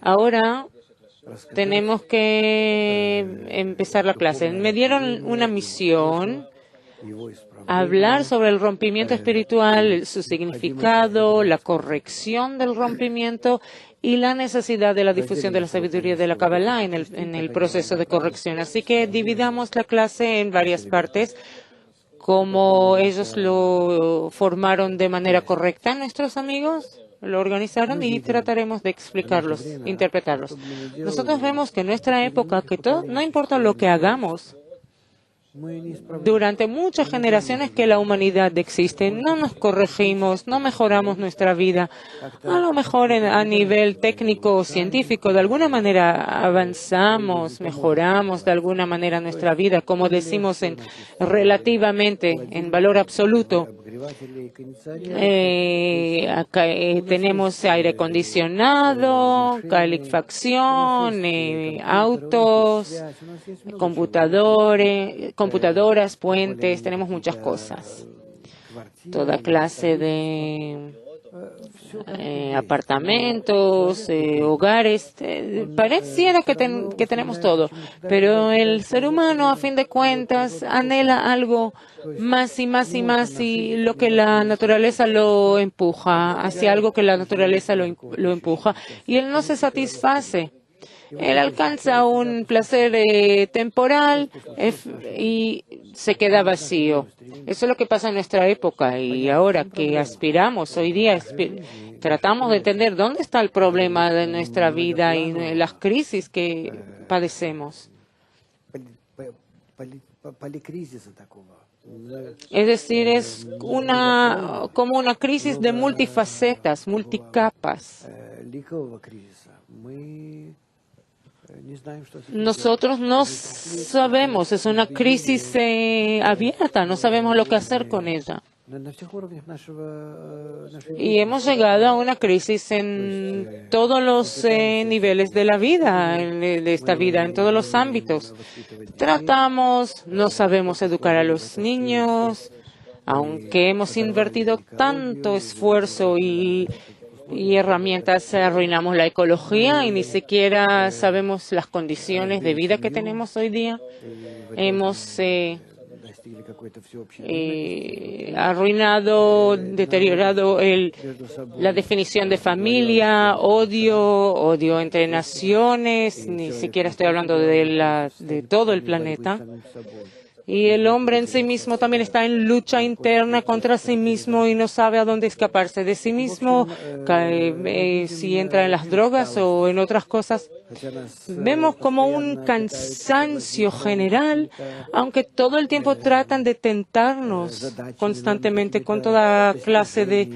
Ahora tenemos que empezar la clase. Me dieron una misión, hablar sobre el rompimiento espiritual, su significado, la corrección del rompimiento y la necesidad de la difusión de la sabiduría de la Kabbalah en el proceso de corrección. Así que dividamos la clase en varias partes, como ellos lo formaron de manera correcta, nuestros amigos lo organizaron, y trataremos de explicarlos, interpretarlos. Nosotros vemos que en nuestra época, que todo, no importa lo que hagamos, durante muchas generaciones que la humanidad existe, no nos corregimos, no mejoramos nuestra vida. A lo mejor a nivel técnico o científico, de alguna manera avanzamos, mejoramos de alguna manera nuestra vida, como decimos relativamente, en valor absoluto. Acá tenemos aire acondicionado, calefacción, autos, computadoras, puentes, tenemos muchas cosas. Toda clase de apartamentos, hogares, pareciera que tenemos todo, pero el ser humano, a fin de cuentas, anhela algo más y más y más, y lo que la naturaleza lo empuja, hacia algo que la naturaleza lo empuja, y él no se satisface. Él alcanza un placer temporal y se queda vacío. Eso es lo que pasa en nuestra época, y ahora que aspiramos, hoy día tratamos de entender dónde está el problema de nuestra vida y las crisis que padecemos. Es decir, es como una crisis de multifacetas, multicapas. Nosotros no sabemos, es una crisis abierta, no sabemos lo que hacer con ella. Y hemos llegado a una crisis en todos los niveles de la vida, de esta vida, en todos los ámbitos. No sabemos educar a los niños, aunque hemos invertido tanto esfuerzo y herramientas, arruinamos la ecología y ni siquiera sabemos las condiciones de vida que tenemos hoy día. Hemos arruinado, deteriorado la definición de familia, odio entre naciones, ni siquiera estoy hablando de todo el planeta. Y el hombre en sí mismo también está en lucha interna contra sí mismo y no sabe a dónde escaparse de sí mismo, si entra en las drogas o en otras cosas. Vemos como un cansancio general, aunque todo el tiempo tratan de tentarnos constantemente con toda clase de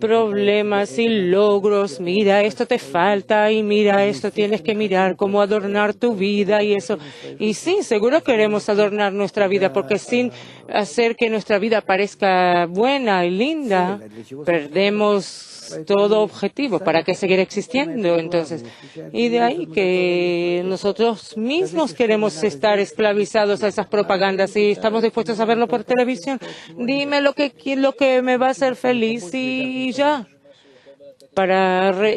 problemas y logros. Mira, esto te falta, y mira, esto tienes que mirar, cómo adornar tu vida y eso. Y sí, seguro queremos adornar nuestra vida, porque sin hacer que nuestra vida parezca buena y linda, perdemos todo objetivo. ¿Para qué seguir existiendo entonces? Y de ahí que nosotros mismos queremos estar esclavizados a esas propagandas y estamos dispuestos a verlo por televisión. Dime lo que me va a hacer feliz y ya.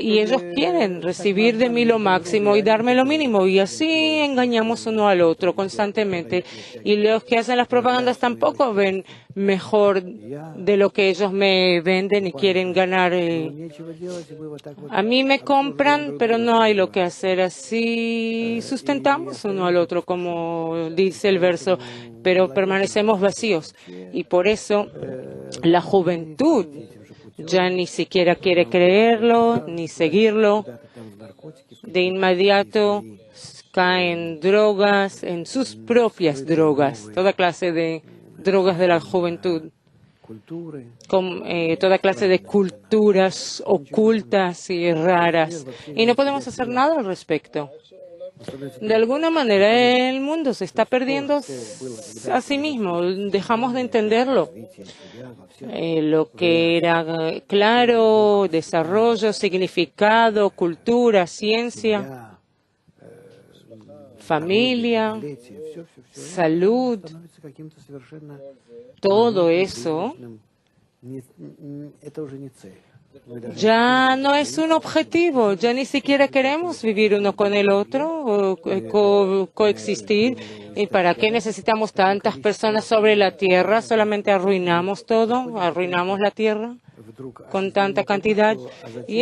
Y ellos quieren recibir de mí lo máximo y darme lo mínimo, y así engañamos uno al otro constantemente. Y los que hacen las propagandas tampoco ven mejor de lo que ellos me venden y quieren ganar. A mí me compran, pero no hay lo que hacer. Así sustentamos uno al otro, como dice el verso, pero permanecemos vacíos. Y por eso la juventud ya ni siquiera quiere creerlo ni seguirlo. De inmediato caen drogas, en sus propias drogas, toda clase de drogas de la juventud, toda clase de culturas ocultas y raras. Y no podemos hacer nada al respecto. De alguna manera el mundo se está perdiendo a sí mismo. Dejamos de entenderlo. Lo que era claro, desarrollo, significado, cultura, ciencia, familia, salud, todo eso ya no es un objetivo, ya ni siquiera queremos vivir uno con el otro o coexistir. ¿Y para qué necesitamos tantas personas sobre la tierra? Solamente arruinamos todo, arruinamos la tierra con tanta cantidad. Y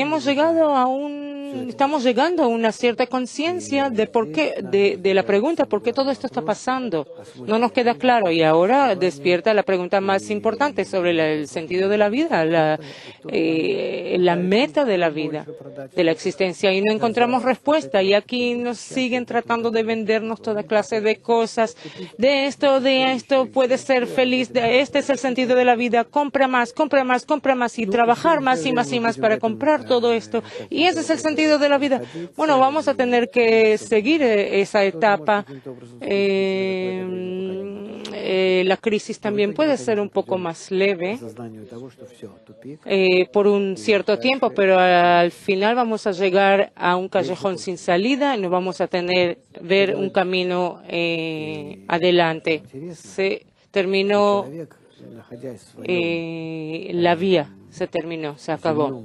estamos llegando a una cierta conciencia de por qué, de la pregunta, ¿por qué todo esto está pasando? No nos queda claro y ahora despierta la pregunta más importante sobre el sentido de la vida, la meta de la vida, de la existencia, y no encontramos respuesta. Y aquí nos siguen tratando de vendernos toda clase de cosas, de esto, puedes ser feliz, este es el sentido de la vida, compra más, y trabajar más y más para comprar todo esto. Y ese es el sentido de la vida. Bueno, vamos a tener que seguir esa etapa. La crisis también puede ser un poco más leve por un cierto tiempo, pero al final vamos a llegar a un callejón sin salida y no vamos a ver un camino adelante. Se terminó la vía, se acabó.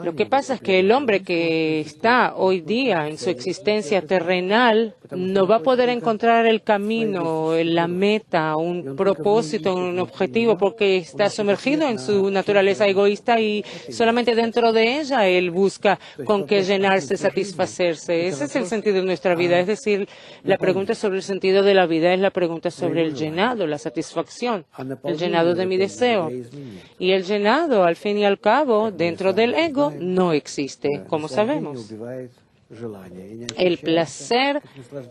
Lo que pasa es que el hombre que está hoy día en su existencia terrenal no va a poder encontrar el camino, la meta, un propósito, un objetivo, porque está sumergido en su naturaleza egoísta y solamente dentro de ella él busca con qué llenarse, satisfacerse. Ese es el sentido de nuestra vida. Es decir, la pregunta sobre el sentido de la vida es la pregunta sobre el llenado, la satisfacción, el llenado de mi deseo. Y el llenado, al fin y al cabo, dentro del ego no existe, como sabemos. El placer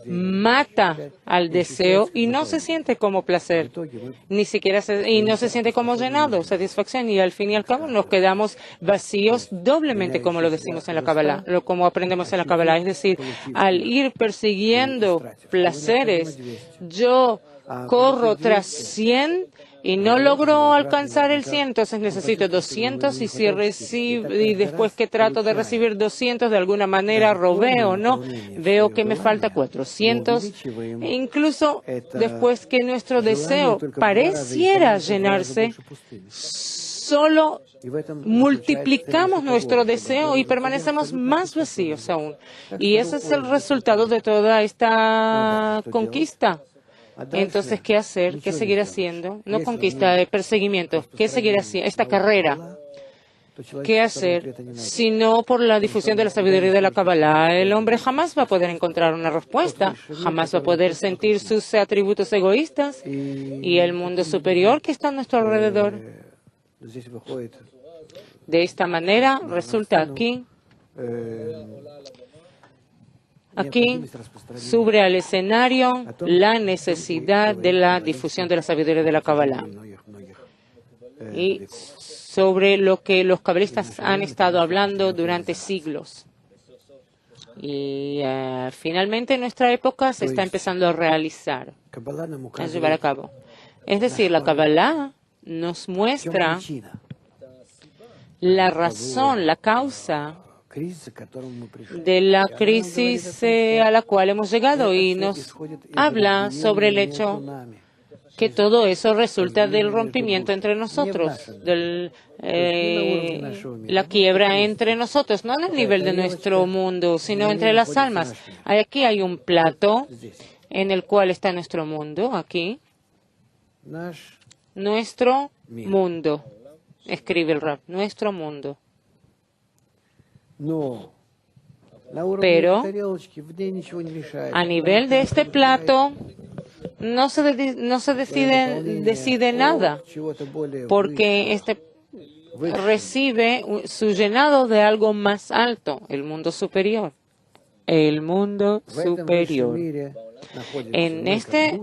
mata al deseo y no se siente como placer, y no se siente como llenado, satisfacción, y al fin y al cabo nos quedamos vacíos doblemente, como lo decimos en la Kabbalah, como aprendemos en la Kabbalah. Es decir, al ir persiguiendo placeres, yo corro tras 100 y no logro alcanzar el 100, entonces necesito 200 y después que trato de recibir 200 de alguna manera robé o no, veo que me falta 400 e incluso después que nuestro deseo pareciera llenarse, solo multiplicamos nuestro deseo y permanecemos más vacíos aún. Y ese es el resultado de toda esta conquista. Entonces, ¿qué hacer? ¿Qué seguir haciendo? No conquista, perseguimiento. ¿Qué seguir haciendo? Esta carrera. ¿Qué hacer? Si no por la difusión de la sabiduría de la Kabbalah, el hombre jamás va a poder encontrar una respuesta, jamás va a poder sentir sus atributos egoístas y el mundo superior que está a nuestro alrededor. De esta manera, resulta aquí sube al escenario la necesidad de la difusión de la sabiduría de la Kabbalah y sobre lo que los cabalistas han estado hablando durante siglos. Y finalmente en nuestra época se está empezando a realizar, a llevar a cabo. Es decir, la Kabbalah nos muestra la razón, la causa de la crisis a la cual hemos llegado y nos habla sobre el hecho que todo eso resulta del rompimiento entre nosotros, la quiebra entre nosotros, no en el nivel de nuestro mundo, sino entre las almas. Aquí hay un plato en el cual está nuestro mundo, aquí, nuestro mundo, escribe el Rab, nuestro mundo. Pero a nivel de este plato no se decide nada, porque este recibe su llenado de algo más alto, el mundo superior. El mundo superior. En este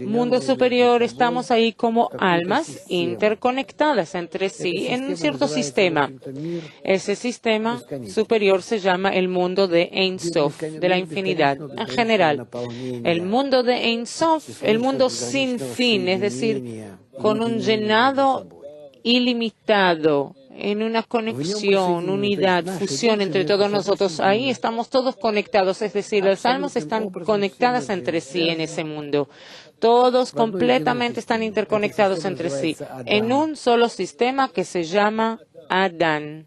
mundo superior estamos ahí como almas interconectadas entre sí en un cierto sistema. Ese sistema superior se llama el mundo de Ein Sof, de la infinidad en general. El mundo de Ein Sof, el mundo sin fin, es decir, con un llenado ilimitado, en una conexión, unidad, fusión entre todos nosotros. Ahí estamos todos conectados, es decir, las almas están conectadas entre sí en ese mundo. Todos completamente están interconectados entre sí, en un solo sistema que se llama Adán.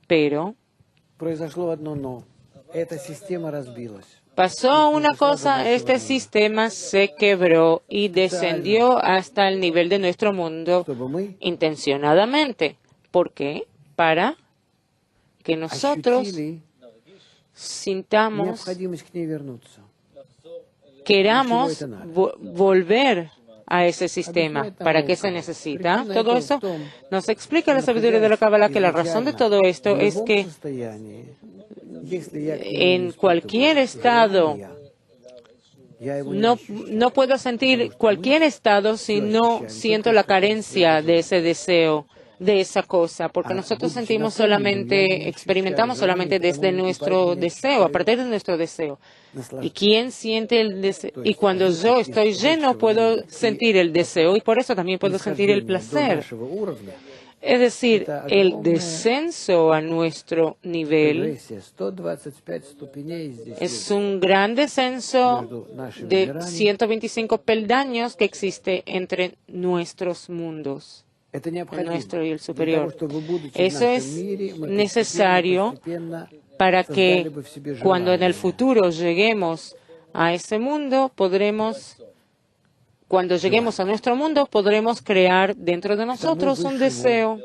Pero pasó una cosa, este sistema se quebró y descendió hasta el nivel de nuestro mundo intencionadamente. ¿Por qué? Para que nosotros sintamos, queramos volver a ese sistema. ¿Para qué se necesita todo eso? Nos explica la sabiduría de la Kabbalah que la razón de todo esto es que en cualquier estado, no puedo sentir cualquier estado si no siento la carencia de ese deseo, de esa cosa, porque nosotros sentimos solamente, experimentamos solamente desde nuestro deseo, a partir de nuestro deseo. ¿Y quién siente el deseo? Y cuando yo estoy lleno, puedo sentir el deseo y por eso también puedo sentir el placer. Es decir, el descenso a nuestro nivel es un gran descenso de 125 peldaños que existe entre nuestros mundos, el nuestro y el superior. Eso es necesario para que cuando en el futuro lleguemos a ese mundo, cuando lleguemos a nuestro mundo, podremos crear dentro de nosotros un deseo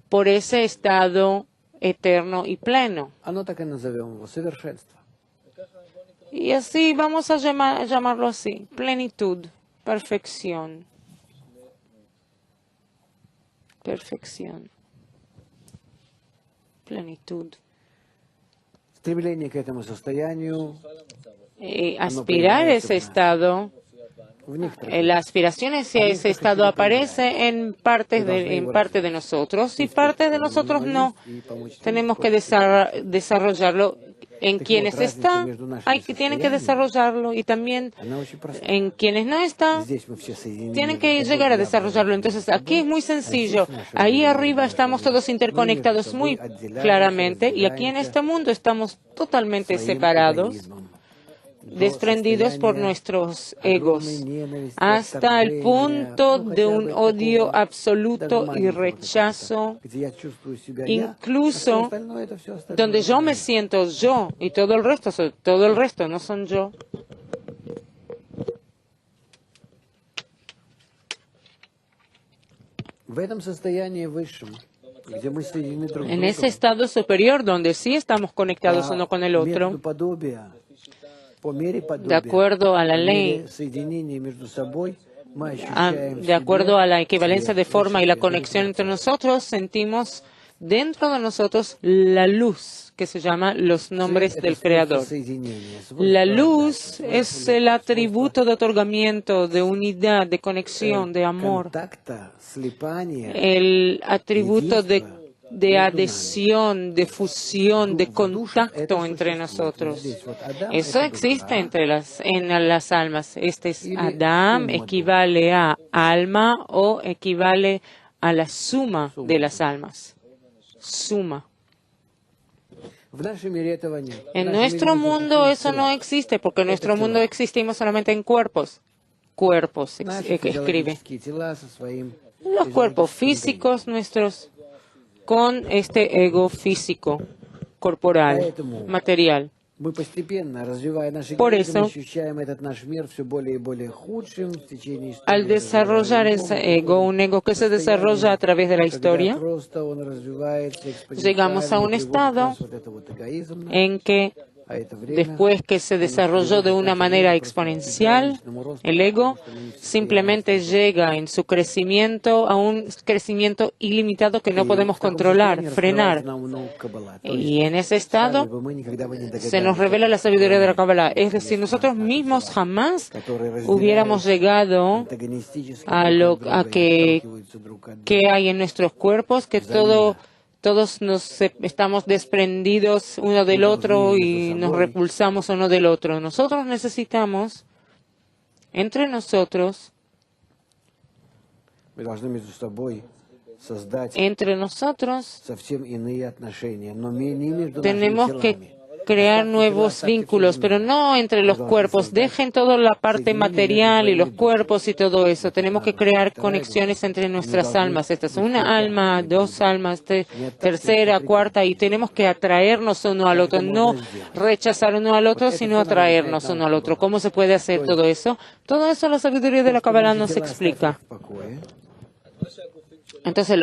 por ese estado eterno y pleno. Y así vamos a llamarlo así, plenitud, perfección. Perfección. Plenitud. Aspirar a ese estado, la aspiración hacia ese estado aparece en parte de nosotros y parte de nosotros no. Tenemos que desarrollarlo en quienes están, tienen que desarrollarlo y también en quienes no están, tienen que llegar a desarrollarlo. Entonces aquí es muy sencillo. Ahí arriba estamos todos interconectados muy claramente y aquí en este mundo estamos totalmente separados, desprendidos por nuestros egos, hasta el punto de un odio absoluto y rechazo, incluso donde yo me siento yo y todo el resto no son yo. En ese estado superior donde sí estamos conectados uno con el otro, de acuerdo a la ley, de acuerdo a la equivalencia de forma y la conexión entre nosotros, sentimos dentro de nosotros la luz, que se llama los nombres del Creador. La luz es el atributo de otorgamiento, de unidad, de conexión, de amor. El atributo de adhesión, de fusión, de contacto entre nosotros. Eso existe en las almas. Este es Adam, equivale a alma o equivale a la suma de las almas. Suma. En nuestro mundo eso no existe, porque en nuestro mundo existimos solamente en cuerpos. Cuerpos, escribe. Los cuerpos físicos nuestros, con este ego físico, corporal, material. Por eso, al desarrollar ese ego, un ego que se desarrolla a través de la historia, llegamos a un estado en que después que se desarrolló de una manera exponencial, el ego simplemente llega en su crecimiento a un crecimiento ilimitado que no podemos controlar, frenar. Y en ese estado se nos revela la sabiduría de la Kabbalah. Es decir, nosotros mismos jamás hubiéramos llegado a que hay en nuestros cuerpos, que todos estamos desprendidos uno del otro y nos repulsamos uno del otro. Nosotros necesitamos, entre nosotros, tenemos que crear nuevos vínculos, pero no entre los cuerpos. Dejen toda la parte material y los cuerpos y todo eso. Tenemos que crear conexiones entre nuestras almas. Esta es una alma, dos almas, tercera, cuarta, y tenemos que atraernos uno al otro, no rechazar uno al otro, sino atraernos uno al otro. ¿Cómo se puede hacer todo eso? Todo eso la sabiduría de la Kabbalah nos explica. Entonces,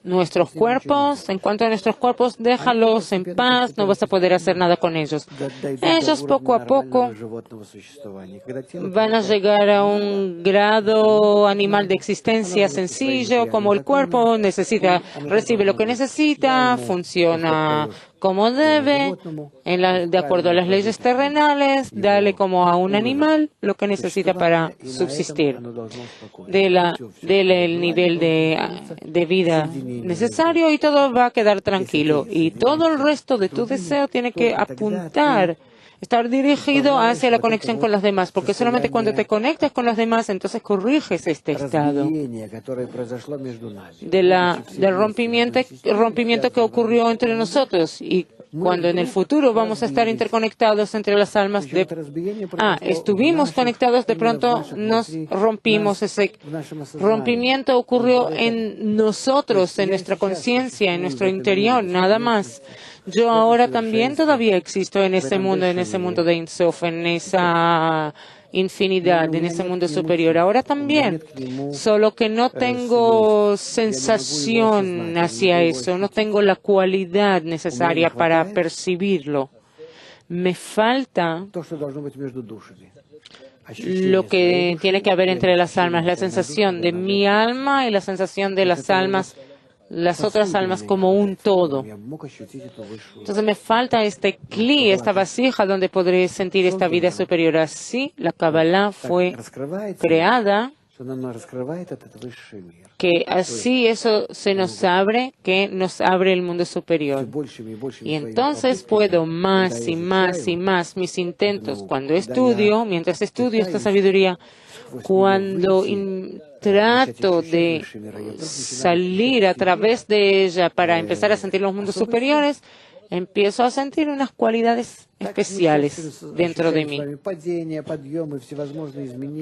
nuestros cuerpos, en cuanto a nuestros cuerpos, déjalos en paz, no vas a poder hacer nada con ellos. Ellos poco a poco van a llegar a un grado animal de existencia sencillo, como el cuerpo recibe lo que necesita, funciona como debe, de acuerdo a las leyes terrenales, dale como a un animal lo que necesita para subsistir. Dele el nivel de vida necesario y todo va a quedar tranquilo. Y todo el resto de tu deseo tiene que estar dirigido hacia la conexión con los demás, porque solamente cuando te conectas con los demás, entonces corriges este estado del rompimiento que ocurrió entre nosotros. Y cuando en el futuro vamos a estar interconectados entre las almas, estuvimos conectados, de pronto nos rompimos. Ese rompimiento ocurrió en nosotros, en nuestra conciencia, en nuestro interior, nada más. Yo ahora también todavía existo en ese mundo de Ein Sof, en esa infinidad, en ese mundo superior. Ahora también, solo que no tengo sensación hacia eso, no tengo la cualidad necesaria para percibirlo. Me falta lo que tiene que haber entre las almas, la sensación de mi alma y la sensación de las otras almas como un todo. Entonces me falta este cli, esta vasija donde podré sentir esta vida superior. Así la Kabbalah fue creada, que así eso se nos abre, que nos abre el mundo superior. Y entonces puedo más y más y más mis intentos mientras estudio esta sabiduría, cuando trato de salir a través de ella para empezar a sentir los mundos superiores, empiezo a sentir unas cualidades especiales dentro de mí.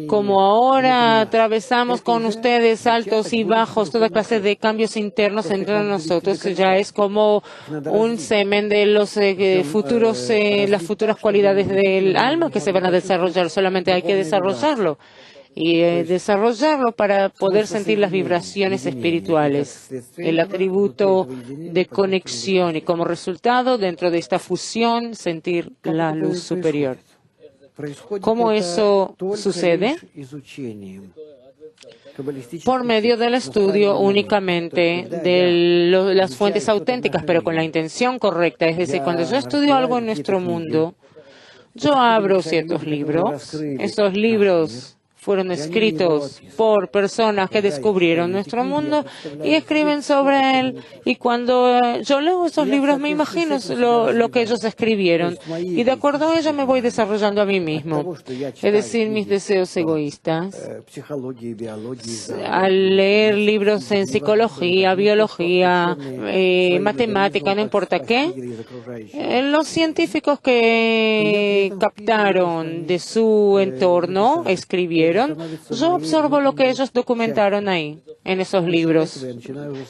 Como ahora atravesamos con ustedes altos y bajos, toda clase de cambios internos entre nosotros, ya es como un semen de las futuras cualidades del alma que se van a desarrollar. Solamente hay que desarrollarlo. Para poder sentir las vibraciones espirituales, el atributo de conexión y como resultado, dentro de esta fusión, sentir la luz superior. ¿Cómo eso sucede? Por medio del estudio únicamente de las fuentes auténticas, pero con la intención correcta. Es decir, cuando yo estudio algo en nuestro mundo, yo abro ciertos libros. Estos libros fueron escritos por personas que descubrieron nuestro mundo y escriben sobre él. Y cuando yo leo esos libros me imagino lo que ellos escribieron. Y de acuerdo a ello me voy desarrollando a mí mismo. Es decir, mis deseos egoístas. Al leer libros en psicología, biología, matemática, no importa qué, los científicos que captaron de su entorno escribieron. Yo observo lo que ellos documentaron ahí, en esos libros.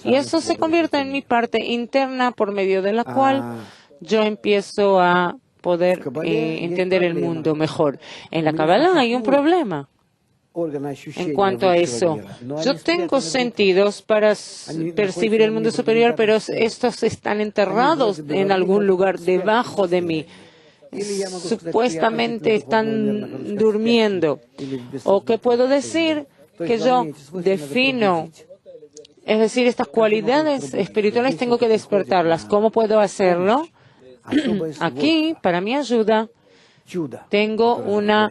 Y eso se convierte en mi parte interna por medio de la cual yo empiezo a poder entender el mundo mejor. En la Kabbalah hay un problema en cuanto a eso. Yo tengo sentidos para percibir el mundo superior, pero estos están enterrados en algún lugar debajo de mí. Supuestamente están durmiendo. ¿O qué puedo decir? Que yo defino, es decir, estas cualidades espirituales tengo que despertarlas. ¿Cómo puedo hacerlo? Aquí, para mi ayuda, tengo una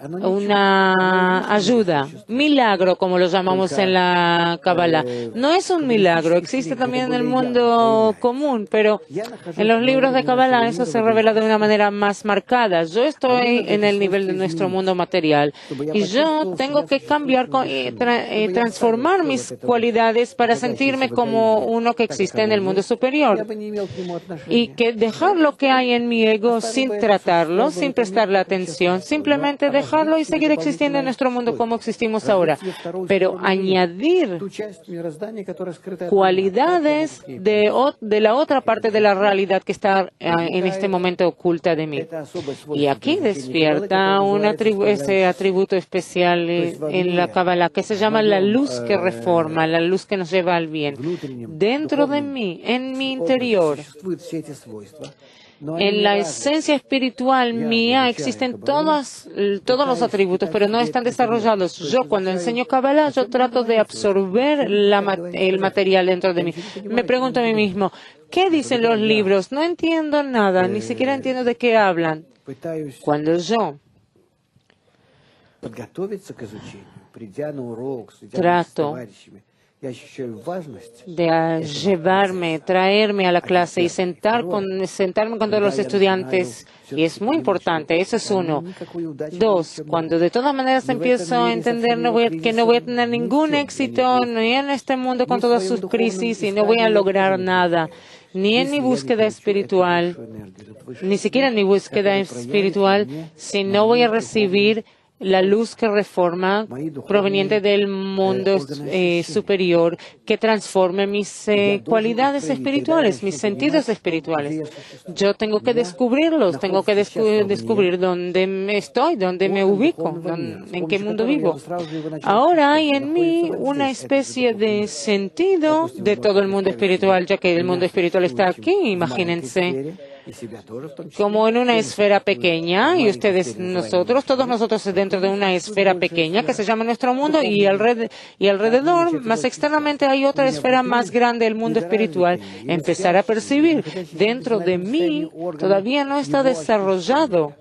una ayuda, milagro, como lo llamamos en la Kabbalah. No es un milagro, existe también en el mundo común, pero en los libros de Kabbalah eso se revela de una manera más marcada. Yo estoy en el nivel de nuestro mundo material y yo tengo que cambiar, transformar mis cualidades para sentirme como uno que existe en el mundo superior y que dejar lo que hay en mi ego sin tratarlo, sin prestarle atención, simplemente dejarlo y seguir existiendo en nuestro mundo como existimos ahora, pero añadir cualidades de la otra parte de la realidad que está en este momento oculta de mí. Y aquí despierta ese atributo especial en la Kabbalah que se llama la luz que reforma, la luz que nos lleva al bien. Dentro de mí, en mi interior, en la esencia espiritual mía existen todos los atributos, pero no están desarrollados. Yo cuando enseño Kabbalah, yo trato de absorber el material dentro de mí. Me pregunto a mí mismo, ¿qué dicen los libros? No entiendo nada, ni siquiera entiendo de qué hablan. Cuando yo trato de traerme a la clase y sentarme con todos los estudiantes, y es muy importante, eso es uno. Dos, cuando de todas maneras empiezo a entender que no voy a tener ningún éxito ni en este mundo con todas sus crisis y no voy a lograr nada, ni en mi búsqueda espiritual, ni siquiera en mi búsqueda espiritual, si no voy a recibir la luz que reforma proveniente del mundo superior, que transforme mis cualidades espirituales, mis sentidos espirituales. Yo tengo que descubrirlos, tengo que descubrir dónde estoy, dónde me ubico, en qué mundo vivo. Ahora hay en mí una especie de sentido de todo el mundo espiritual, ya que el mundo espiritual está aquí, imagínense, como en una esfera pequeña, y todos nosotros dentro de una esfera pequeña que se llama nuestro mundo, y alrededor, más externamente, hay otra esfera más grande, el mundo espiritual. Empezar a percibir dentro de mí todavía no está desarrollado.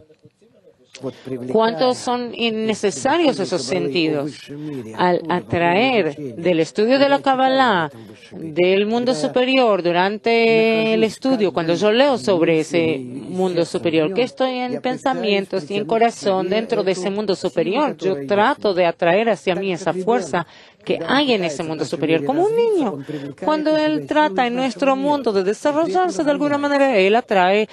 ¿Cuántos son innecesarios esos sentidos? Al atraer del estudio de la Kabbalah, del mundo superior, durante el estudio, cuando yo leo sobre ese mundo superior, que estoy en pensamientos y en corazón dentro de ese mundo superior, yo trato de atraer hacia mí esa fuerza que hay en ese mundo superior, como un niño. Cuando él trata en nuestro mundo de desarrollarse de alguna manera, él atrae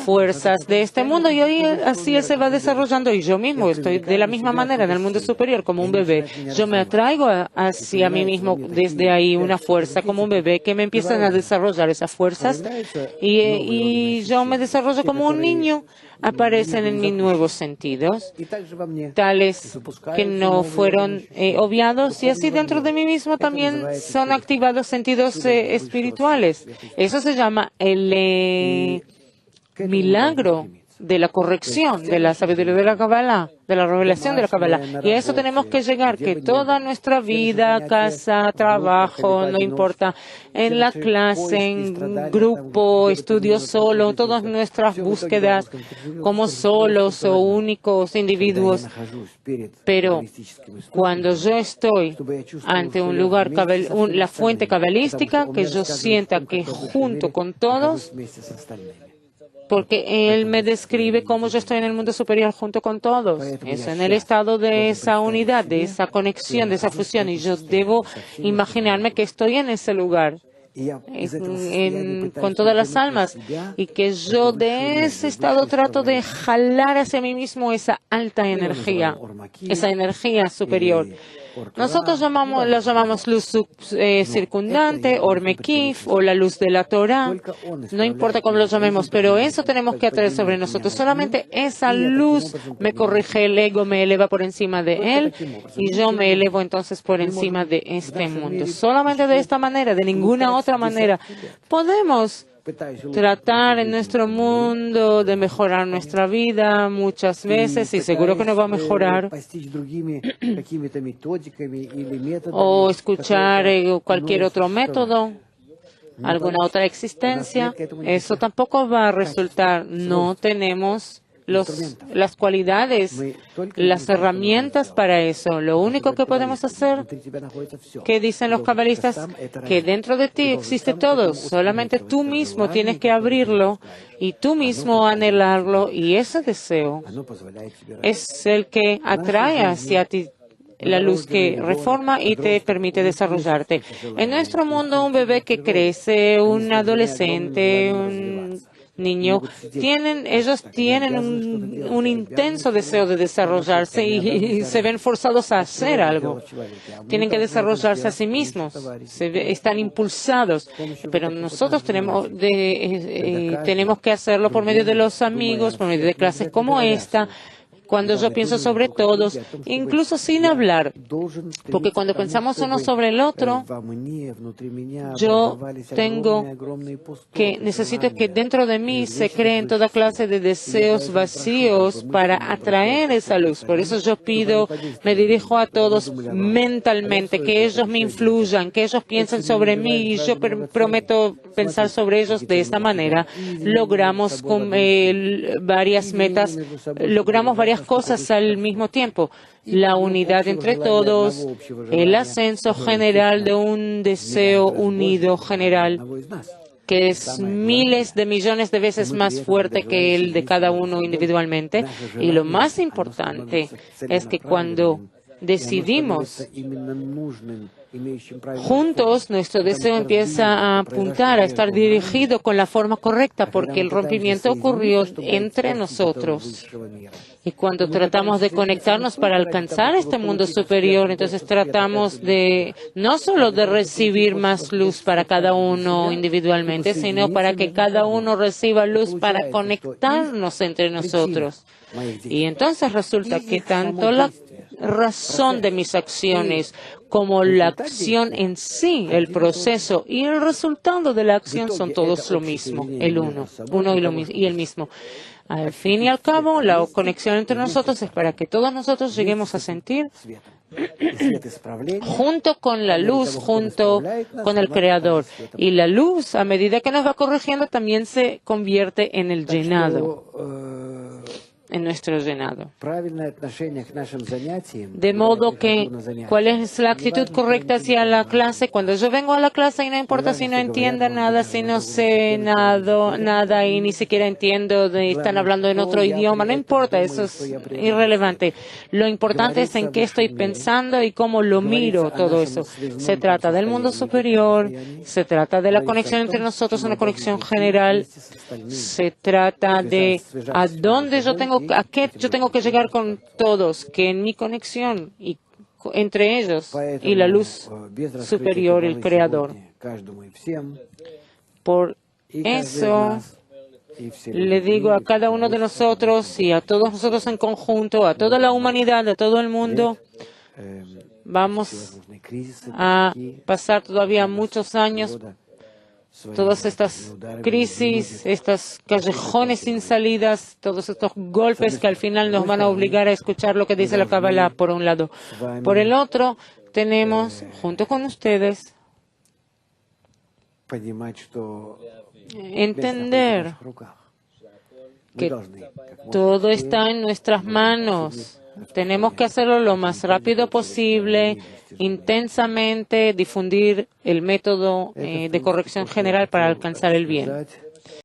fuerzas de este mundo y así él se va desarrollando. Y yo mismo estoy de la misma manera en el mundo superior, como un bebé. Yo me atraigo hacia mí mismo desde ahí una fuerza, como un bebé, que me empiezan a desarrollar esas fuerzas y yo me desarrollo como un niño. Aparecen en mí nuevos sentidos, tales que no fueron obviados, y así dentro de mí mismo también son activados sentidos espirituales. Eso se llama el milagro de la corrección, de la sabiduría de la Kabbalah, de la revelación de la Kabbalah. Y a eso tenemos que llegar, que toda nuestra vida, casa, trabajo, no importa, en la clase, en grupo, estudio solo, todas nuestras búsquedas como solos o únicos individuos. Pero cuando yo estoy ante un lugar, la fuente cabalística, que yo sienta que junto con todos, porque él me describe cómo yo estoy en el mundo superior junto con todos. Es en el estado de esa unidad, de esa conexión, de esa fusión. Y yo debo imaginarme que estoy en ese lugar con todas las almas, y que yo de ese estado trato de jalar hacia mí mismo esa alta energía, esa energía superior. Nosotros la llamamos luz circundante, Ormekif, o la luz de la Torah. No importa cómo lo llamemos, pero eso tenemos que atraer sobre nosotros. Solamente esa luz me corrige el ego, me eleva por encima de él, y yo me elevo entonces por encima de este mundo. Solamente de esta manera, de ninguna otra manera, podemos tratar en nuestro mundo de mejorar nuestra vida muchas veces, y seguro que no va a mejorar, o escuchar cualquier otro método, alguna otra existencia. Eso tampoco va a resultar. No tenemos las cualidades, las herramientas para eso. Lo único que podemos hacer, que dicen los cabalistas, que dentro de ti existe todo. Solamente tú mismo tienes que abrirlo y tú mismo anhelarlo, y ese deseo es el que atrae hacia ti la luz que reforma y te permite desarrollarte. En nuestro mundo, un bebé que crece, un adolescente, un niño, ellos tienen un intenso deseo de desarrollarse y se ven forzados a hacer algo. Tienen que desarrollarse a sí mismos, están impulsados, pero nosotros tenemos que hacerlo por medio de los amigos, por medio de clases como esta. Cuando yo pienso sobre todos, incluso sin hablar, porque cuando pensamos uno sobre el otro, necesito que dentro de mí se creen toda clase de deseos vacíos para atraer esa luz. Por eso yo me dirijo a todos mentalmente, que ellos me influyan, que ellos piensen sobre mí, y yo prometo pensar sobre ellos de esta manera. Logramos varias metas, logramos varias cosas al mismo tiempo. La unidad entre todos, el ascenso general de un deseo unido general, que es miles de millones de veces más fuerte que el de cada uno individualmente. Y lo más importante es que cuando decidimos juntos, nuestro deseo empieza a apuntar, a estar dirigido con la forma correcta, porque el rompimiento ocurrió entre nosotros. Y cuando tratamos de conectarnos para alcanzar este mundo superior, entonces tratamos no solo de recibir más luz para cada uno individualmente, sino para que cada uno reciba luz para conectarnos entre nosotros. Y entonces resulta que tanto la razón de mis acciones como la acción en sí, el proceso y el resultado de la acción son todos lo mismo, uno y el mismo. Al fin y al cabo, la conexión entre nosotros es para que todos nosotros lleguemos a sentir junto con la luz, junto con el Creador. Y la luz, a medida que nos va corrigiendo, también se convierte en el llenado, en nuestro llenado. De modo que, ¿cuál es la actitud correcta hacia la clase? Cuando yo vengo a la clase y no importa si no entiendo nada, si no sé nada y ni siquiera entiendo, están hablando en otro idioma, no importa, eso es irrelevante. Lo importante es en qué estoy pensando y cómo lo miro todo eso. Se trata del mundo superior, se trata de la conexión entre nosotros, una conexión general, se trata de a qué yo tengo que llegar con todos, que en mi conexión y entre ellos y la luz superior, el Creador. Por eso le digo a cada uno de nosotros y a todos nosotros en conjunto, a toda la humanidad, a todo el mundo, vamos a pasar todavía muchos años, todas estas crisis, estos callejones sin salidas, todos estos golpes que al final nos van a obligar a escuchar lo que dice la Kabbalah, por un lado. Por el otro, tenemos, junto con ustedes, entender que todo está en nuestras manos. Tenemos que hacerlo lo más rápido posible, intensamente, difundir el método de corrección general para alcanzar el bien.